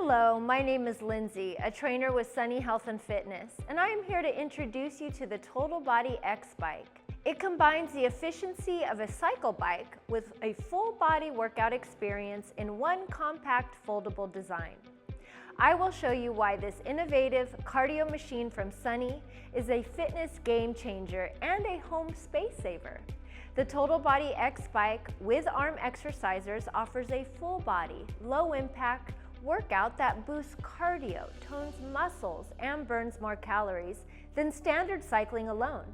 Hello, my name is Lindsay, a trainer with Sunny Health and Fitness, and I am here to introduce you to the Total Body X Bike. It combines the efficiency of a cycle bike with a full body workout experience in one compact foldable design. I will show you why this innovative cardio machine from Sunny is a fitness game changer and a home space saver. The Total Body X Bike with arm exercisers offers a full body, low impact workout that boosts cardio, tones muscles, and burns more calories than standard cycling alone.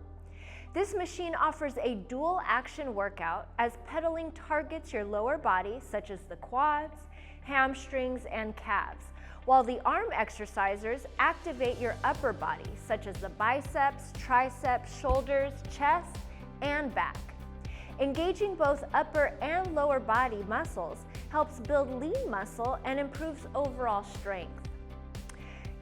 This machine offers a dual action workout as pedaling targets your lower body, such as the quads, hamstrings, and calves, while the arm exercisers activate your upper body, such as the biceps, triceps, shoulders, chest, and back. Engaging both upper and lower body muscles helps build lean muscle and improves overall strength.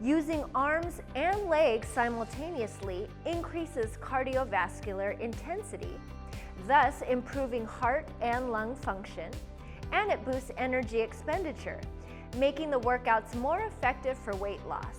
Using arms and legs simultaneously increases cardiovascular intensity, thus improving heart and lung function, and it boosts energy expenditure, making the workouts more effective for weight loss.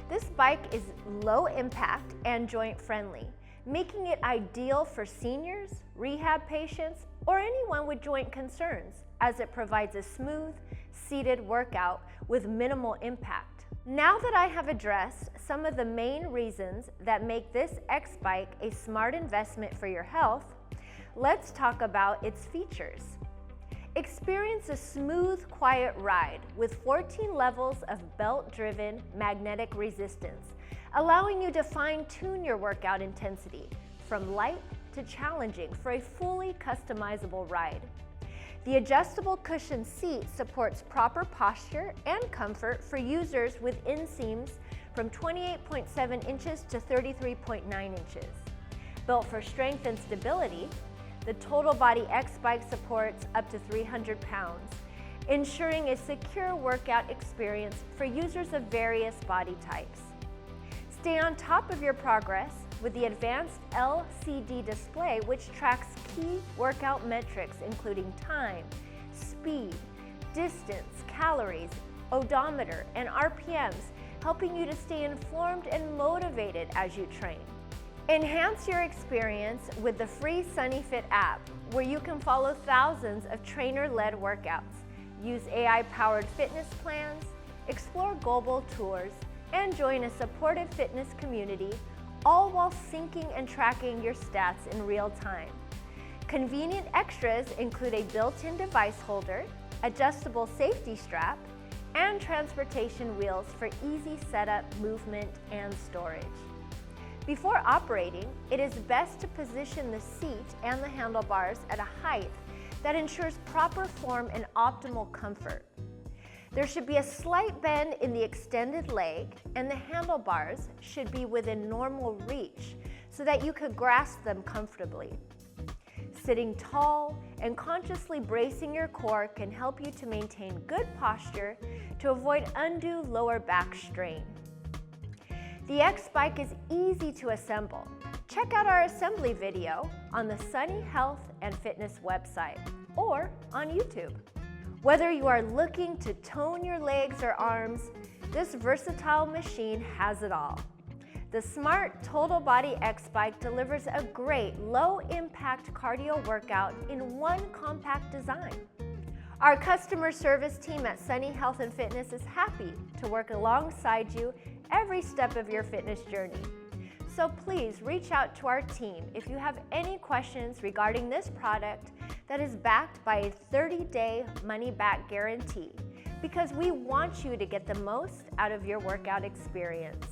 This bike is low impact and joint friendly, making it ideal for seniors, rehab patients, or anyone with joint concerns, as it provides a smooth, seated workout with minimal impact. Now that I have addressed some of the main reasons that make this X Bike a smart investment for your health, let's talk about its features. Experience a smooth, quiet ride with 14 levels of belt-driven magnetic resistance, allowing you to fine-tune your workout intensity from light to challenging for a fully customizable ride. The adjustable cushion seat supports proper posture and comfort for users with inseams from 28.7 inches to 33.9 inches. Built for strength and stability, the Total Body X Bike supports up to 300 pounds, ensuring a secure workout experience for users of various body types. Stay on top of your progress with the advanced LCD display, which tracks key workout metrics including time, speed, distance, calories, odometer, and RPMs, helping you to stay informed and motivated as you train. Enhance your experience with the free SunnyFit app, where you can follow thousands of trainer-led workouts, use AI-powered fitness plans, explore global tours, and join a supportive fitness community, all while syncing and tracking your stats in real time. Convenient extras include a built-in device holder, adjustable safety strap, and transportation wheels for easy setup, movement, and storage. Before operating, it is best to position the seat and the handlebars at a height that ensures proper form and optimal comfort. There should be a slight bend in the extended leg, and the handlebars should be within normal reach so that you could grasp them comfortably. Sitting tall and consciously bracing your core can help you to maintain good posture to avoid undue lower back strain. The X Bike is easy to assemble. Check out our assembly video on the Sunny Health and Fitness website or on YouTube. Whether you are looking to tone your legs or arms, this versatile machine has it all. The smart Total Body X Bike delivers a great low-impact cardio workout in one compact design. Our customer service team at Sunny Health and Fitness is happy to work alongside you every step of your fitness journey. So please reach out to our team if you have any questions regarding this product that is backed by a 30-day money-back guarantee, because we want you to get the most out of your workout experience.